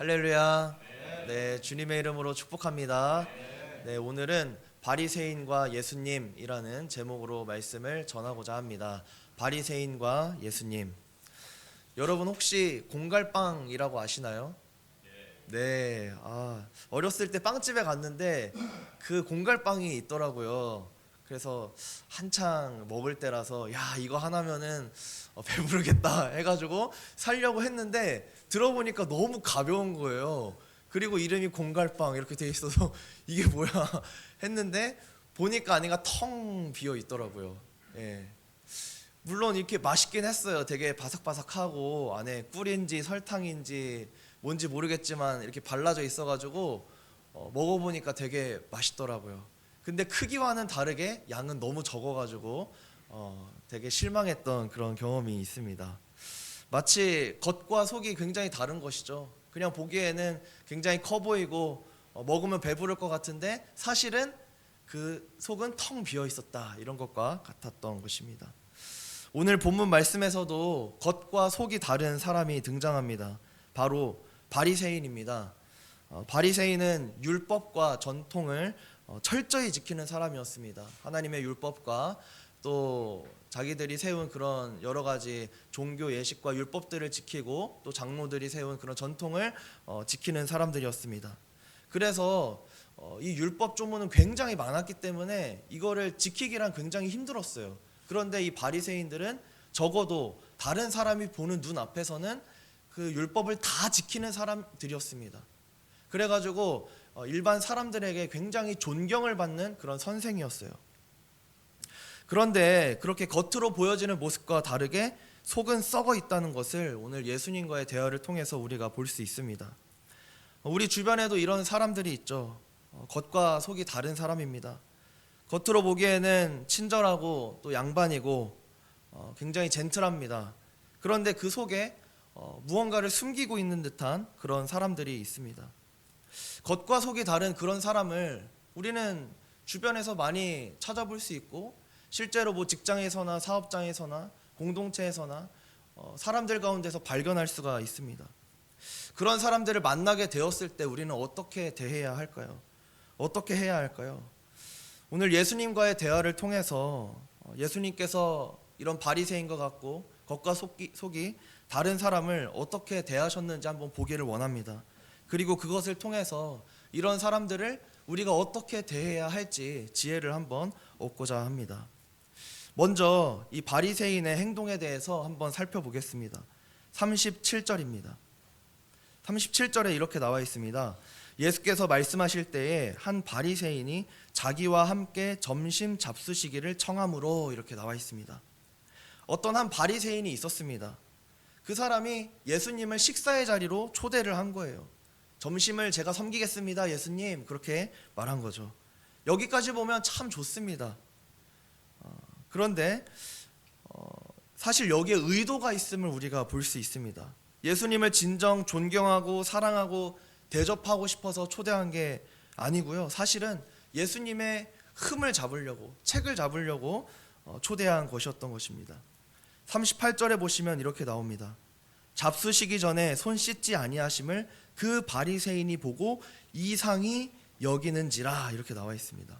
할렐루야. 네, 주님의 이름으로 축복합니다. 네, 오늘은 바리새인과 예수님이라는 제목으로 말씀을 전하고자 합니다. 바리새인과 예수님. 여러분 혹시 공갈빵이라고 아시나요? 네, 어렸을 때 빵집에 갔는데 그 공갈빵이 있더라고요. 그래서 한창 먹을 때라서 야, 이거 하나면은 배부르겠다 해가지고 사려고 했는데 들어보니까 너무 가벼운 거예요. 그리고 이름이 공갈빵 이렇게 돼 있어서 이게 뭐야 했는데 보니까 안에가 텅 비어 있더라고요. 예. 물론 이렇게 맛있긴 했어요. 되게 바삭바삭하고 안에 꿀인지 설탕인지 뭔지 모르겠지만 이렇게 발라져 있어가지고 먹어보니까 되게 맛있더라고요. 근데 크기와는 다르게 양은 너무 적어가지고 되게 실망했던 그런 경험이 있습니다. 마치 겉과 속이 굉장히 다른 것이죠. 그냥 보기에는 굉장히 커 보이고 먹으면 배부를 것 같은데 사실은 그 속은 텅 비어 있었다, 이런 것과 같았던 것입니다. 오늘 본문 말씀에서도 겉과 속이 다른 사람이 등장합니다. 바로 바리새인입니다. 바리새인은 율법과 전통을 철저히 지키는 사람이었습니다. 하나님의 율법과 또 자기들이 세운 그런 여러 가지 종교 예식과 율법들을 지키고 또 장로들이 세운 그런 전통을 지키는 사람들이었습니다. 그래서 이 율법 조문은 굉장히 많았기 때문에 이거를 지키기란 굉장히 힘들었어요. 그런데 이 바리새인들은 적어도 다른 사람이 보는 눈 앞에서는 그 율법을 다 지키는 사람들이었습니다. 그래가지고 일반 사람들에게 굉장히 존경을 받는 그런 선생이었어요. 그런데 그렇게 겉으로 보여지는 모습과 다르게 속은 썩어 있다는 것을 오늘 예수님과의 대화를 통해서 우리가 볼 수 있습니다. 우리 주변에도 이런 사람들이 있죠. 겉과 속이 다른 사람입니다. 겉으로 보기에는 친절하고 또 양반이고 굉장히 젠틀합니다. 그런데 그 속에 무언가를 숨기고 있는 듯한 그런 사람들이 있습니다. 겉과 속이 다른 그런 사람을 우리는 주변에서 많이 찾아볼 수 있고 실제로 뭐 직장에서나 사업장에서나 공동체에서나 사람들 가운데서 발견할 수가 있습니다. 그런 사람들을 만나게 되었을 때 우리는 어떻게 대해야 할까요? 어떻게 해야 할까요? 오늘 예수님과의 대화를 통해서 예수님께서 이런 바리새인과 같고 겉과 속이 다른 사람을 어떻게 대하셨는지 한번 보기를 원합니다. 그리고 그것을 통해서 이런 사람들을 우리가 어떻게 대해야 할지 지혜를 한번 얻고자 합니다. 먼저 이 바리새인의 행동에 대해서 한번 살펴보겠습니다. 37절입니다. 37절에 이렇게 나와 있습니다. 예수께서 말씀하실 때에 한 바리새인이 자기와 함께 점심 잡수시기를 청함으로, 이렇게 나와 있습니다. 어떤 한 바리새인이 있었습니다. 그 사람이 예수님을 식사의 자리로 초대를 한 거예요. 점심을 제가 섬기겠습니다, 예수님, 그렇게 말한 거죠. 여기까지 보면 참 좋습니다. 그런데 사실 여기에 의도가 있음을 우리가 볼 수 있습니다. 예수님을 진정 존경하고 사랑하고 대접하고 싶어서 초대한 게 아니고요. 사실은 예수님의 흠을 잡으려고, 책을 잡으려고 초대한 것이었던 것입니다. 38절에 보시면 이렇게 나옵니다. 잡수시기 전에 손 씻지 아니하심을 그 바리새인이 보고 이상히 여기는지라, 이렇게 나와 있습니다.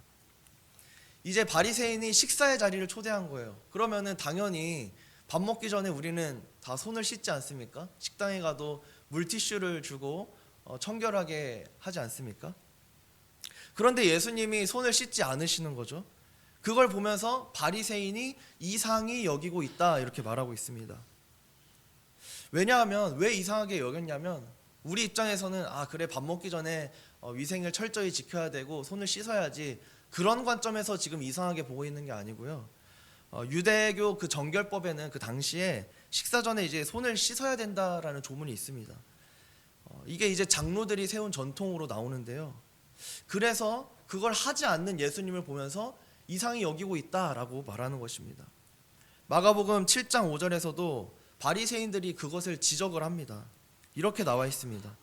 이제 바리새인이 식사의 자리를 초대한 거예요. 그러면은 당연히 밥 먹기 전에 우리는 다 손을 씻지 않습니까? 식당에 가도 물티슈를 주고 청결하게 하지 않습니까? 그런데 예수님이 손을 씻지 않으시는 거죠. 그걸 보면서 바리새인이 이상히 여기고 있다, 이렇게 말하고 있습니다. 왜냐하면, 왜 이상하게 여겼냐면, 우리 입장에서는 그래, 밥 먹기 전에 위생을 철저히 지켜야 되고 손을 씻어야지, 그런 관점에서 지금 이상하게 보고 있는 게 아니고요. 유대교 그 정결법에는 그 당시에 식사 전에 이제 손을 씻어야 된다라는 조문이 있습니다. 이게 이제 장로들이 세운 전통으로 나오는데요. 그래서 그걸 하지 않는 예수님을 보면서 이상히 여기고 있다라고 말하는 것입니다. 마가복음 7장 5절에서도 바리새인들이 그것을 지적을 합니다. 이렇게 나와 있습니다.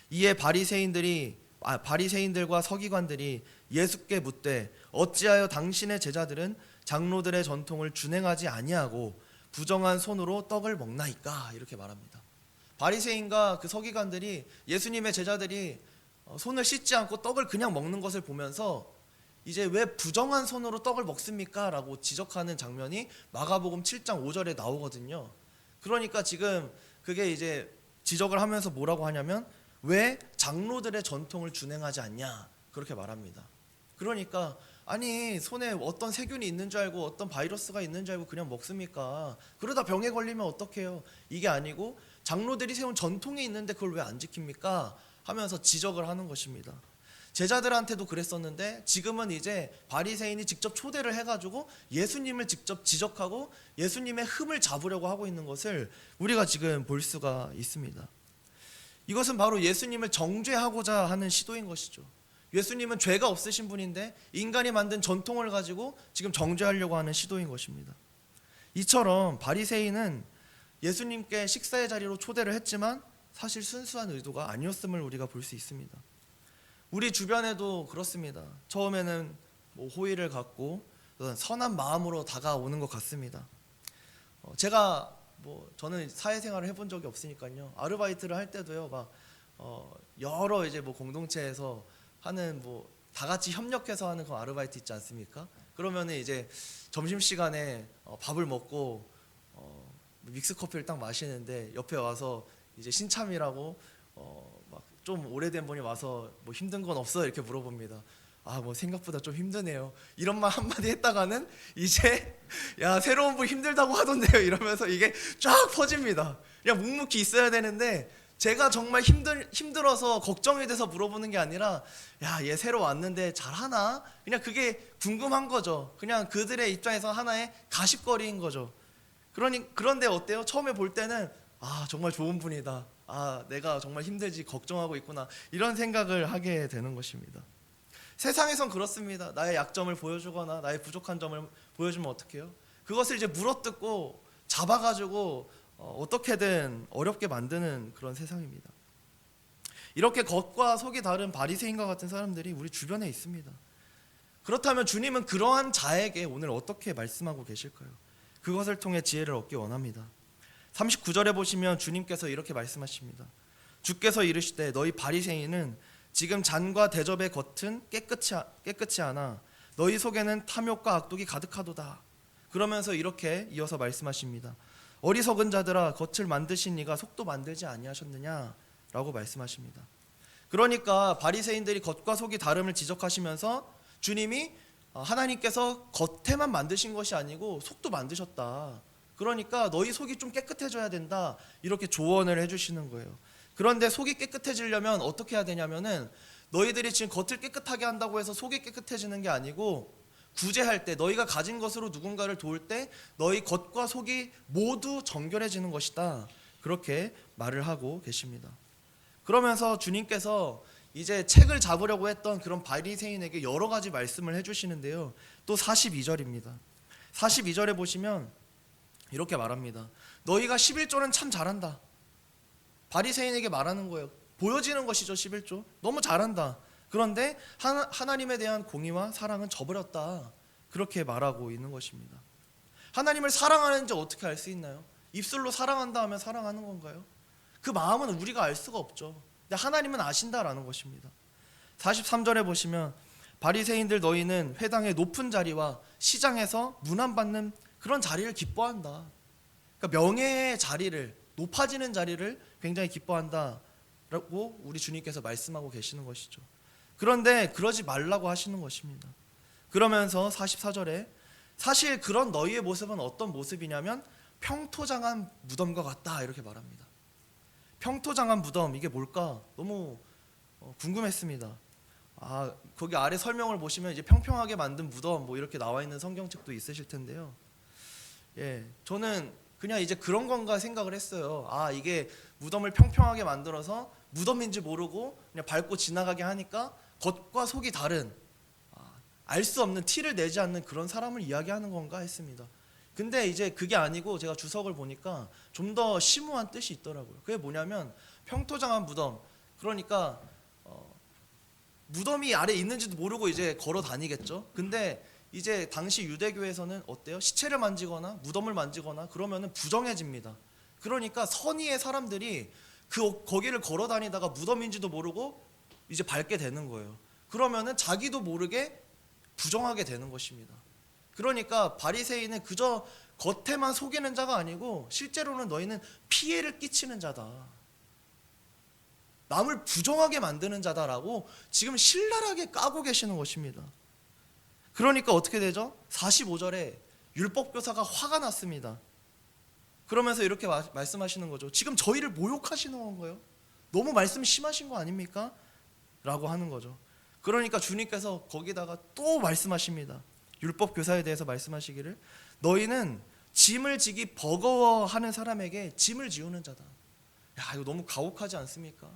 이에 바리새인들과 서기관들이 예수께 묻되 어찌하여 당신의 제자들은 장로들의 전통을 준행하지 아니하고 부정한 손으로 떡을 먹나이까, 이렇게 말합니다. 바리새인과 그 서기관들이 예수님의 제자들이 손을 씻지 않고 떡을 그냥 먹는 것을 보면서 이제 왜 부정한 손으로 떡을 먹습니까? 라고 지적하는 장면이 마가복음 7장 5절에 나오거든요. 그러니까 지금 그게 이제 지적을 하면서 뭐라고 하냐면 왜 장로들의 전통을 준행하지 않냐 그렇게 말합니다. 그러니까 아니 손에 어떤 세균이 있는 줄 알고 어떤 바이러스가 있는 줄 알고 그냥 먹습니까? 그러다 병에 걸리면 어떡해요? 이게 아니고 장로들이 세운 전통이 있는데 그걸 왜 안 지킵니까? 하면서 지적을 하는 것입니다. 제자들한테도 그랬었는데 지금은 이제 바리새인이 직접 초대를 해가지고 예수님을 직접 지적하고 예수님의 흠을 잡으려고 하고 있는 것을 우리가 지금 볼 수가 있습니다. 이것은 바로 예수님을 정죄하고자 하는 시도인 것이죠. 예수님은 죄가 없으신 분인데 인간이 만든 전통을 가지고 지금 정죄하려고 하는 시도인 것입니다. 이처럼 바리새인은 예수님께 식사의 자리로 초대를 했지만 사실 순수한 의도가 아니었음을 우리가 볼 수 있습니다. 우리 주변에도 그렇습니다. 처음에는 호의를 갖고 선한 마음으로 다가오는 것 같습니다. 제가 저는 사회생활을 해본 적이 없으니까요. 아르바이트를 할 때도요, 막 여러 이제 공동체에서 하는 다 같이 협력해서 하는 그 아르바이트 있지 않습니까? 그러면은 이제 점심 시간에 밥을 먹고 믹스 커피를 딱 마시는데 옆에 와서 이제 신참이라고 막 좀 오래된 분이 와서 힘든 건 없어 이렇게 물어봅니다. 생각보다 좀 힘드네요. 이런 말 한마디 했다가는 이제 야 새로운 분 힘들다고 하던데요 이러면서 이게 쫙 퍼집니다. 그냥 묵묵히 있어야 되는데 제가 정말 힘들어서 걱정이 돼서 물어보는 게 아니라 야 얘 새로 왔는데 잘하나? 그냥 그게 궁금한 거죠. 그냥 그들의 입장에서 하나의 가십거리인 거죠. 그런데 어때요? 처음에 볼 때는 정말 좋은 분이다. 내가 정말 힘들지 걱정하고 있구나. 이런 생각을 하게 되는 것입니다. 세상에선 그렇습니다. 나의 약점을 보여주거나 나의 부족한 점을 보여주면 어떡해요? 그것을 이제 물어뜯고 잡아가지고 어떻게든 어렵게 만드는 그런 세상입니다. 이렇게 겉과 속이 다른 바리새인과 같은 사람들이 우리 주변에 있습니다. 그렇다면 주님은 그러한 자에게 오늘 어떻게 말씀하고 계실까요? 그것을 통해 지혜를 얻기 원합니다. 39절에 보시면 주님께서 이렇게 말씀하십니다. 주께서 이르시되 너희 바리새인은 지금 잔과 대접의 겉은 깨끗이 하나 너희 속에는 탐욕과 악독이 가득하도다. 그러면서 이렇게 이어서 말씀하십니다. 어리석은 자들아 겉을 만드신 이가 속도 만들지 아니하셨느냐라고 말씀하십니다. 그러니까 바리새인들이 겉과 속이 다름을 지적하시면서 주님이 하나님께서 겉에만 만드신 것이 아니고 속도 만드셨다. 그러니까 너희 속이 좀 깨끗해져야 된다. 이렇게 조언을 해주시는 거예요. 그런데 속이 깨끗해지려면 어떻게 해야 되냐면은 너희들이 지금 겉을 깨끗하게 한다고 해서 속이 깨끗해지는 게 아니고 구제할 때 너희가 가진 것으로 누군가를 도울 때 너희 겉과 속이 모두 정결해지는 것이다. 그렇게 말을 하고 계십니다. 그러면서 주님께서 이제 책을 잡으려고 했던 그런 바리새인에게 여러 가지 말씀을 해주시는데요. 또 42절입니다. 42절에 보시면 이렇게 말합니다. 너희가 11조는 참 잘한다. 바리새인에게 말하는 거예요. 보여지는 것이죠. 11조 너무 잘한다. 그런데 하나님에 대한 공의와 사랑은 저버렸다. 그렇게 말하고 있는 것입니다. 하나님을 사랑하는지 어떻게 알 수 있나요? 입술로 사랑한다 하면 사랑하는 건가요? 그 마음은 우리가 알 수가 없죠. 근데 하나님은 아신다라는 것입니다. 43절에 보시면 바리새인들 너희는 회당의 높은 자리와 시장에서 문안받는 그런 자리를 기뻐한다. 그러니까 명예의 자리를, 높아지는 자리를 굉장히 기뻐한다라고 우리 주님께서 말씀하고 계시는 것이죠. 그런데 그러지 말라고 하시는 것입니다. 그러면서 44절에 사실 그런 너희의 모습은 어떤 모습이냐면 평토장한 무덤과 같다 이렇게 말합니다. 평토장한 무덤 이게 뭘까? 너무 궁금했습니다. 거기 아래 설명을 보시면 이제 평평하게 만든 무덤 이렇게 나와 있는 성경책도 있으실 텐데요. 저는 그냥 이제 그런 건가 생각을 했어요. 이게 무덤을 평평하게 만들어서 무덤인지 모르고 그냥 밟고 지나가게 하니까 겉과 속이 다른 알 수 없는 티를 내지 않는 그런 사람을 이야기하는 건가 했습니다. 근데 이제 그게 아니고 제가 주석을 보니까 좀 더 심오한 뜻이 있더라고요. 그게 뭐냐면 평토장한 무덤. 그러니까 무덤이 아래 있는지도 모르고 이제 걸어 다니겠죠. 근데 이제 당시 유대교에서는 어때요? 시체를 만지거나 무덤을 만지거나 그러면은 부정해집니다. 그러니까 선의의 사람들이 거기를 걸어 다니다가 무덤인지도 모르고 이제 밟게 되는 거예요. 그러면은 자기도 모르게 부정하게 되는 것입니다. 그러니까 바리새인은 그저 겉에만 속이는 자가 아니고 실제로는 너희는 피해를 끼치는 자다, 남을 부정하게 만드는 자다라고 지금 신랄하게 까고 계시는 것입니다. 그러니까 어떻게 되죠? 45절에 율법교사가 화가 났습니다. 그러면서 이렇게 말씀하시는 거죠. 지금 저희를 모욕하시는 거예요. 너무 말씀 심하신 거 아닙니까? 라고 하는 거죠. 그러니까 주님께서 거기다가 또 말씀하십니다. 율법교사에 대해서 말씀하시기를, 너희는 짐을 지기 버거워하는 사람에게 짐을 지우는 자다. 야, 이거 너무 가혹하지 않습니까?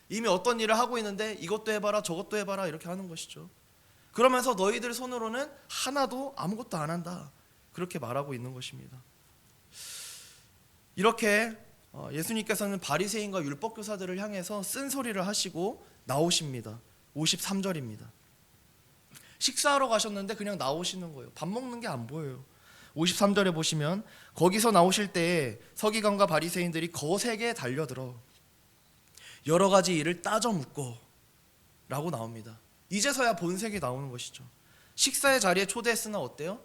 이미 어떤 일을 하고 있는데 이것도 해봐라 저것도 해봐라 이렇게 하는 것이죠. 그러면서 너희들 손으로는 하나도 아무것도 안 한다, 그렇게 말하고 있는 것입니다. 이렇게 예수님께서는 바리새인과 율법교사들을 향해서 쓴소리를 하시고 나오십니다. 53절입니다. 식사하러 가셨는데 그냥 나오시는 거예요. 밥 먹는 게 안 보여요. 53절에 보시면 거기서 나오실 때에 서기관과 바리새인들이 거세게 달려들어 여러 가지 일을 따져 묻고 라고 나옵니다. 이제서야 본색이 나오는 것이죠. 식사의 자리에 초대했으나 어때요?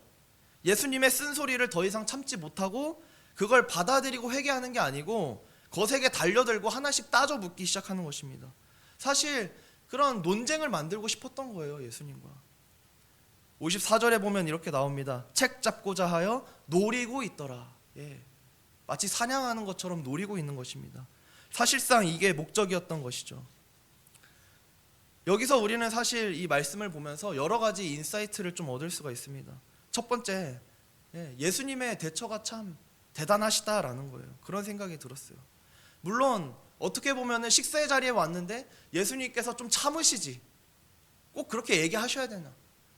예수님의 쓴소리를 더 이상 참지 못하고 그걸 받아들이고 회개하는 게 아니고 거세게 달려들고 하나씩 따져 묻기 시작하는 것입니다. 사실 그런 논쟁을 만들고 싶었던 거예요, 예수님과. 54절에 보면 이렇게 나옵니다. 책 잡고자 하여 노리고 있더라. 마치 사냥하는 것처럼 노리고 있는 것입니다. 사실상 이게 목적이었던 것이죠. 여기서 우리는 사실 이 말씀을 보면서 여러 가지 인사이트를 좀 얻을 수가 있습니다. 첫 번째, 예수님의 대처가 참 대단하시다라는 거예요. 그런 생각이 들었어요. 물론 어떻게 보면 식사의 자리에 왔는데 예수님께서 좀 참으시지, 꼭 그렇게 얘기하셔야 되나?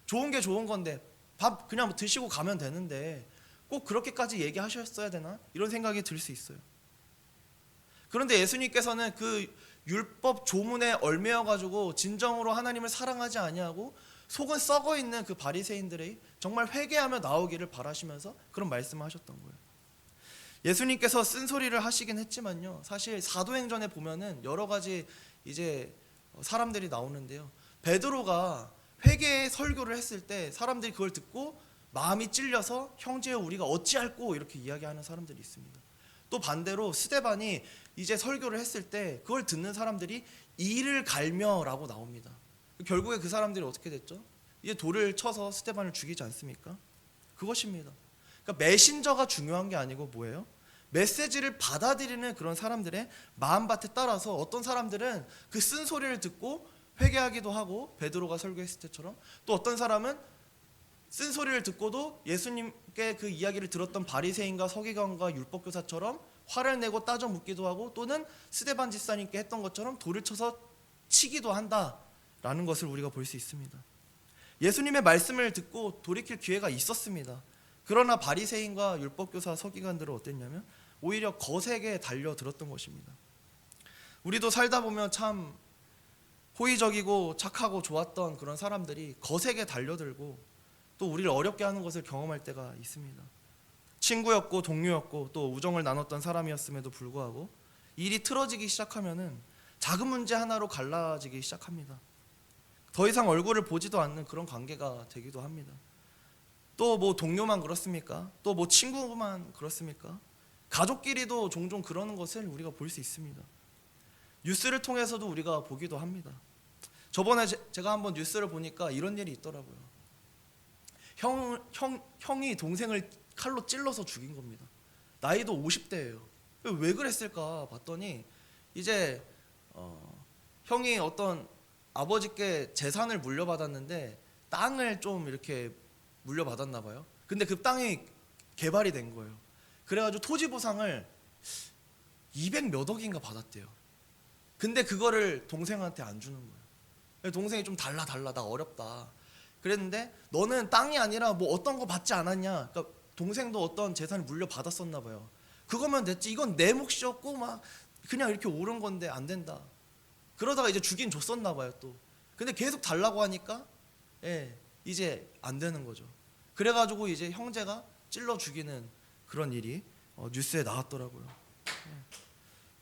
좋은 게 좋은 건데 밥 그냥 드시고 가면 되는데 꼭 그렇게까지 얘기하셨어야 되나? 이런 생각이 들 수 있어요. 그런데 예수님께서는 그 율법 조문에 얽매여 가지고 진정으로 하나님을 사랑하지 아니하고 속은 썩어 있는 그 바리새인들의 정말 회개하며 나오기를 바라시면서 그런 말씀을 하셨던 거예요. 예수님께서 쓴소리를 하시긴 했지만요, 사실 사도행전에 보면은 여러 가지 이제 사람들이 나오는데요, 베드로가 회개의 설교를 했을 때 사람들이 그걸 듣고 마음이 찔려서 형제여 우리가 어찌할꼬 이렇게 이야기하는 사람들이 있습니다. 또 반대로 스데반이 이제 설교를 했을 때 그걸 듣는 사람들이 이를 갈며라고 나옵니다. 결국에 그 사람들이 어떻게 됐죠? 이제 돌을 쳐서 스데반을 죽이지 않습니까? 그것입니다. 그러니까 메신저가 중요한 게 아니고 뭐예요? 메시지를 받아들이는 그런 사람들의 마음밭에 따라서 어떤 사람들은 그 쓴소리를 듣고 회개하기도 하고 베드로가 설교했을 때처럼, 또 어떤 사람은 쓴소리를 듣고도 예수님께 그 이야기를 들었던 바리새인과 서기관과 율법교사처럼 화를 내고 따져 묻기도 하고, 또는 스데반 집사님께 했던 것처럼 돌을 쳐서 치기도 한다라는 것을 우리가 볼 수 있습니다. 예수님의 말씀을 듣고 돌이킬 기회가 있었습니다. 그러나 바리새인과 율법교사 서기관들은 어땠냐면 오히려 거세게 달려들었던 것입니다. 우리도 살다 보면 참 호의적이고 착하고 좋았던 그런 사람들이 거세게 달려들고 또 우리를 어렵게 하는 것을 경험할 때가 있습니다. 친구였고 동료였고 또 우정을 나눴던 사람이었음에도 불구하고 일이 틀어지기 시작하면은 작은 문제 하나로 갈라지기 시작합니다. 더 이상 얼굴을 보지도 않는 그런 관계가 되기도 합니다. 또 뭐 동료만 그렇습니까? 또 뭐 친구만 그렇습니까? 가족끼리도 종종 그러는 것을 우리가 볼 수 있습니다. 뉴스를 통해서도 우리가 보기도 합니다. 저번에 제가 한번 뉴스를 보니까 이런 일이 있더라고요. 형이 동생을 칼로 찔러서 죽인 겁니다. 나이도 50대예요. 왜 그랬을까 봤더니 이제 형이 어떤 아버지께 재산을 물려받았는데 땅을 좀 이렇게 물려받았나 봐요. 근데 그 땅이 개발이 된 거예요. 그래가지고 토지 보상을 200 몇 억인가 받았대요. 근데 그거를 동생한테 안 주는 거예요. 동생이 좀 달라 나 어렵다 그랬는데, 너는 땅이 아니라 뭐 어떤 거 받지 않았냐. 그러니까 동생도 어떤 재산을 물려받았었나 봐요. 그거면 됐지, 이건 내 몫이었고 막 그냥 이렇게 옳은 건데 안 된다. 그러다가 이제 주긴 줬었나 봐요 또. 근데 계속 달라고 하니까 이제 안 되는 거죠. 그래가지고 이제 형제가 찔러 죽이는 그런 일이 뉴스에 나왔더라고요.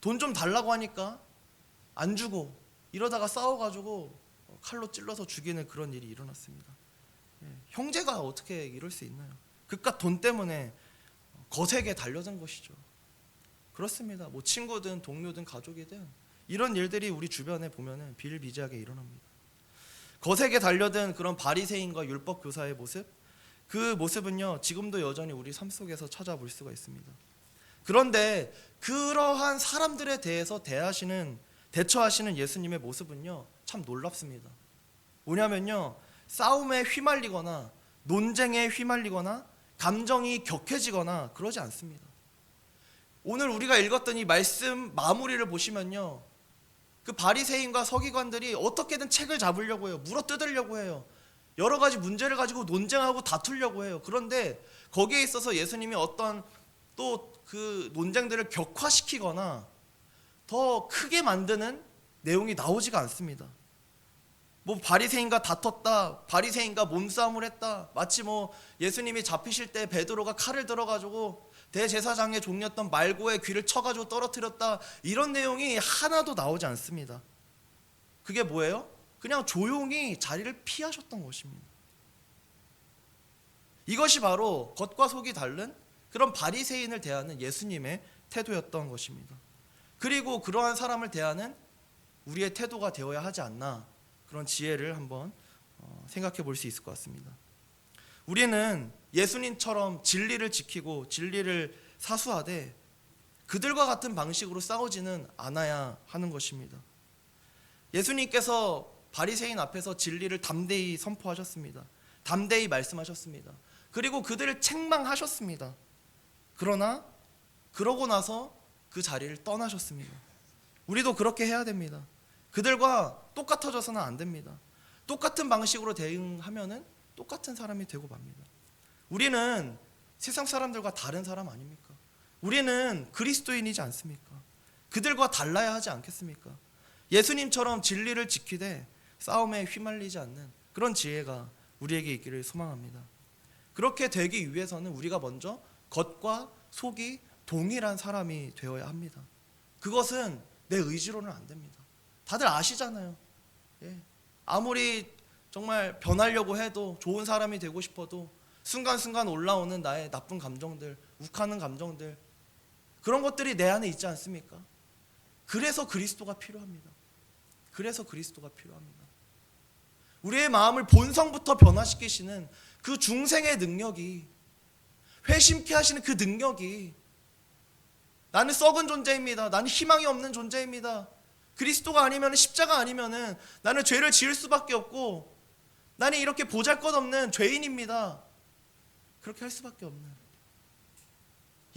돈 좀 달라고 하니까 안 주고 이러다가 싸워가지고 칼로 찔러서 죽이는 그런 일이 일어났습니다. 형제가 어떻게 이럴 수 있나요? 그깟 돈 때문에 거세게 달려든 것이죠. 그렇습니다. 뭐 친구든 동료든 가족이든 이런 일들이 우리 주변에 보면은 비일비재하게 일어납니다. 거세게 달려든 그런 바리새인과 율법 교사의 모습, 그 모습은요 지금도 여전히 우리 삶 속에서 찾아볼 수가 있습니다. 그런데 그러한 사람들에 대해서 대처하시는 예수님의 모습은요 참 놀랍습니다. 뭐냐면요, 싸움에 휘말리거나 논쟁에 휘말리거나 감정이 격해지거나 그러지 않습니다. 오늘 우리가 읽었던 이 말씀 마무리를 보시면요, 그 바리새인과 서기관들이 어떻게든 책을 잡으려고 해요. 물어뜯으려고 해요. 여러 가지 문제를 가지고 논쟁하고 다투려고 해요. 그런데 거기에 있어서 예수님이 어떤 또 그 논쟁들을 격화시키거나 더 크게 만드는 내용이 나오지가 않습니다. 뭐 바리새인과 다퉜다, 바리새인과 몸싸움을 했다, 마치 뭐 예수님이 잡히실 때 베드로가 칼을 들어가지고 대제사장의 종이었던 말고의 귀를 쳐가지고 떨어뜨렸다, 이런 내용이 하나도 나오지 않습니다. 그게 뭐예요? 그냥 조용히 자리를 피하셨던 것입니다. 이것이 바로 겉과 속이 다른 그런 바리새인을 대하는 예수님의 태도였던 것입니다. 그리고 그러한 사람을 대하는 우리의 태도가 되어야 하지 않나, 그런 지혜를 한번 생각해 볼 수 있을 것 같습니다. 우리는 예수님처럼 진리를 지키고 진리를 사수하되 그들과 같은 방식으로 싸우지는 않아야 하는 것입니다. 예수님께서 바리새인 앞에서 진리를 담대히 선포하셨습니다. 담대히 말씀하셨습니다. 그리고 그들을 책망하셨습니다. 그러나 그러고 나서 그 자리를 떠나셨습니다. 우리도 그렇게 해야 됩니다. 그들과 똑같아져서는 안 됩니다. 똑같은 방식으로 대응하면은 똑같은 사람이 되고 맙니다. 우리는 세상 사람들과 다른 사람 아닙니까? 우리는 그리스도인이지 않습니까? 그들과 달라야 하지 않겠습니까? 예수님처럼 진리를 지키되 싸움에 휘말리지 않는 그런 지혜가 우리에게 있기를 소망합니다. 그렇게 되기 위해서는 우리가 먼저 겉과 속이 동일한 사람이 되어야 합니다. 그것은 내 의지로는 안 됩니다. 다들 아시잖아요. 아무리 정말 변하려고 해도, 좋은 사람이 되고 싶어도 순간순간 올라오는 나의 나쁜 감정들, 욱하는 감정들, 그런 것들이 내 안에 있지 않습니까? 그래서 그리스도가 필요합니다. 그래서 그리스도가 필요합니다. 우리의 마음을 본성부터 변화시키시는 그 중생의 능력이, 회심케 하시는 그 능력이, 나는 썩은 존재입니다, 나는 희망이 없는 존재입니다, 그리스도가 아니면, 십자가 아니면은 나는 죄를 지을 수밖에 없고 나는 이렇게 보잘것없는 죄인입니다, 그렇게 할 수밖에 없는,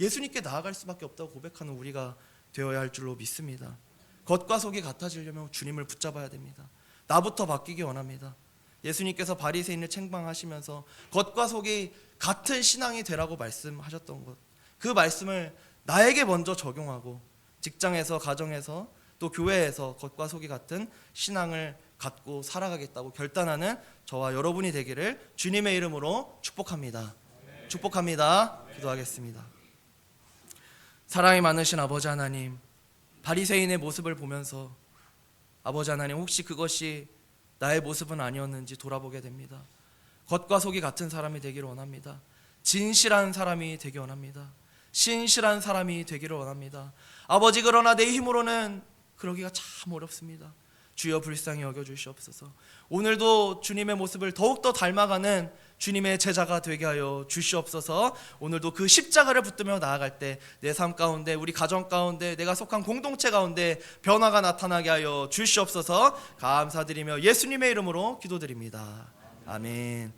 예수님께 나아갈 수밖에 없다고 고백하는 우리가 되어야 할 줄로 믿습니다. 겉과 속이 같아지려면 주님을 붙잡아야 됩니다. 나부터 바뀌기 원합니다. 예수님께서 바리새인을 책망하시면서 겉과 속이 같은 신앙이 되라고 말씀하셨던 것, 그 말씀을 나에게 먼저 적용하고 직장에서, 가정에서, 또 교회에서 겉과 속이 같은 신앙을 갖고 살아가겠다고 결단하는 저와 여러분이 되기를 주님의 이름으로 축복합니다. 축복합니다. 기도하겠습니다. 사랑이 많으신 아버지 하나님, 바리새인의 모습을 보면서 아버지 하나님, 혹시 그것이 나의 모습은 아니었는지 돌아보게 됩니다. 겉과 속이 같은 사람이 되기를 원합니다. 진실한 사람이 되기 원합니다. 신실한 사람이 되기를 원합니다. 아버지, 그러나 내 힘으로는 그러기가 참 어렵습니다. 주여 불쌍히 여겨주시옵소서. 오늘도 주님의 모습을 더욱더 닮아가는 주님의 제자가 되게 하여 주시옵소서. 오늘도 그 십자가를 붙들며 나아갈 때 내 삶 가운데, 우리 가정 가운데, 내가 속한 공동체 가운데 변화가 나타나게 하여 주시옵소서. 감사드리며 예수님의 이름으로 기도드립니다. 아멘.